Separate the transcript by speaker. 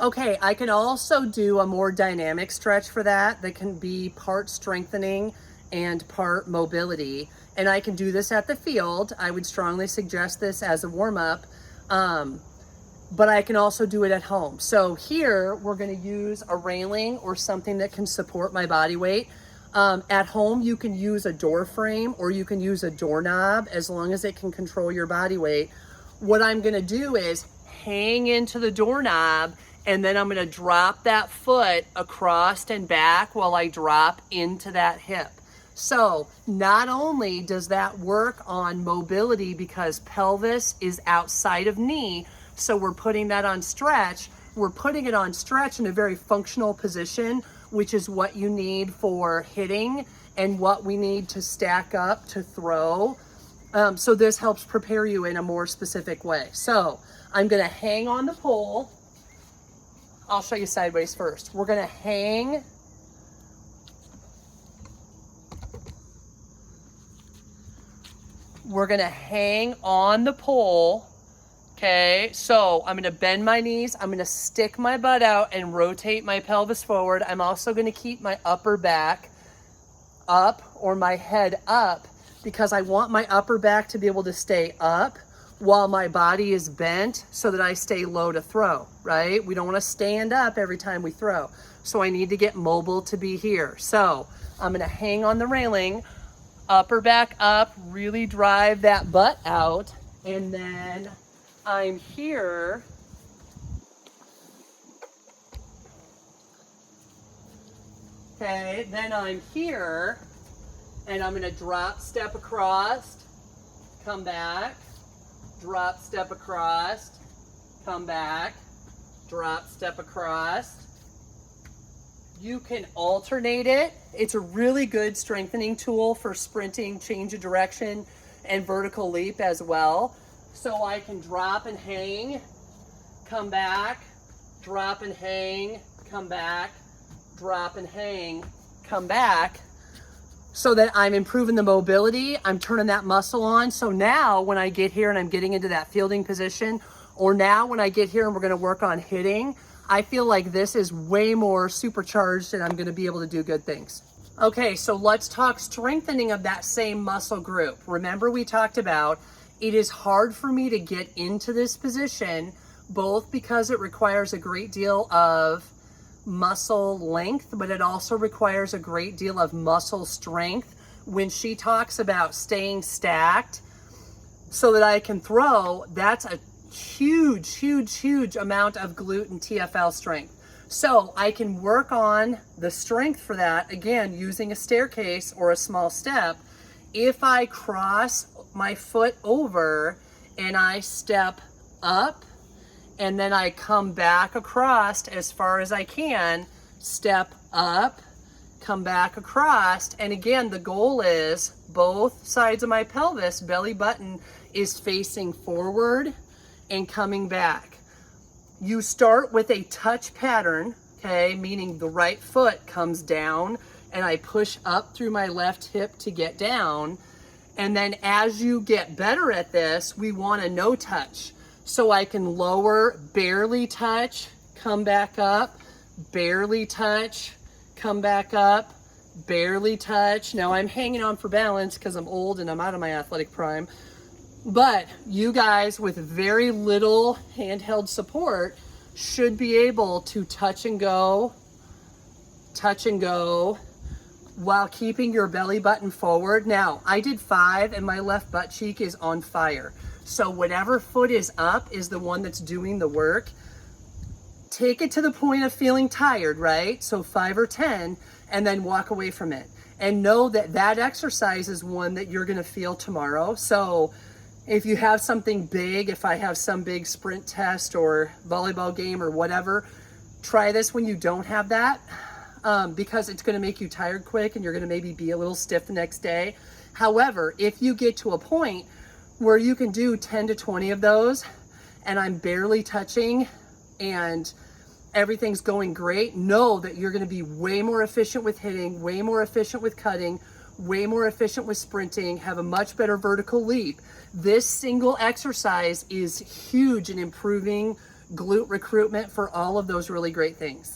Speaker 1: Okay, I can also do a more dynamic stretch for that can be part strengthening and part mobility. And I can do this at the field. I would strongly suggest this as a warm-up. But I can also do it at home. So here we're gonna use a railing or something that can support my body weight. At home, you can use a door frame or you can use a doorknob as long as it can control your body weight. What I'm gonna do is hang into the doorknob and then I'm gonna drop that foot across and back while I drop into that hip. So not only does that work on mobility because pelvis is outside of knee, so we're putting that on stretch, we're putting it on stretch in a very functional position, which is what you need for hitting and what we need to stack up to throw. So this helps prepare you in a more specific way. So I'm gonna hang on the pole. I'll show you sideways first. We're gonna hang. We're gonna hang on the pole. Okay, so I'm gonna bend my knees, I'm gonna stick my butt out and rotate my pelvis forward. I'm also gonna keep my upper back up or my head up because I want my upper back to be able to stay up while my body is bent so that I stay low to throw, right? We don't wanna stand up every time we throw. So I need to get mobile to be here. So I'm gonna hang on the railing, upper back up, really drive that butt out, and then I'm here. Okay, then I'm here and I'm gonna drop, step across, come back, drop, step across, come back, drop, step across. You can alternate it. It's a really good strengthening tool for sprinting, change of direction, and vertical leap as well. So I can drop and hang, come back, drop and hang, come back, drop and hang, come back, so that I'm improving the mobility, I'm turning that muscle on. So now when I get here and I'm getting into that fielding position, or now when I get here and we're gonna work on hitting, I feel like this is way more supercharged and I'm gonna be able to do good things. Okay, so let's talk strengthening of that same muscle group. Remember we talked about it is hard for me to get into this position, both because it requires a great deal of muscle length, but it also requires a great deal of muscle strength. When she talks about staying stacked so that I can throw, that's a huge, huge, huge amount of glute and TFL strength. So I can work on the strength for that, again, using a staircase or a small step. If I cross my foot over and I step up and then I come back across as far as I can, step up, come back across. And again, the goal is both sides of my pelvis, belly button is facing forward and coming back. You start with a touch pattern, okay, meaning the right foot comes down and I push up through my left hip to get down. And then as you get better at this, we want a no touch. So I can lower, barely touch, come back up, barely touch, come back up, barely touch. Now I'm hanging on for balance because I'm old and I'm out of my athletic prime. But you guys with very little handheld support should be able to touch and go, while keeping your belly button forward. Now, I did 5 and my left butt cheek is on fire. So whatever foot is up is the one that's doing the work. Take it to the point of feeling tired, right? So 5 or 10, and then walk away from it. And know that that exercise is one that you're gonna feel tomorrow. So if you have something big, if I have some big sprint test or volleyball game or whatever, try this when you don't have that. Because it's going to make you tired quick and you're going to maybe be a little stiff the next day. However, if you get to a point where you can do 10 to 20 of those and I'm barely touching and everything's going great, know that you're going to be way more efficient with hitting, way more efficient with cutting, way more efficient with sprinting, have a much better vertical leap. This single exercise is huge in improving glute recruitment, for all of those really great things.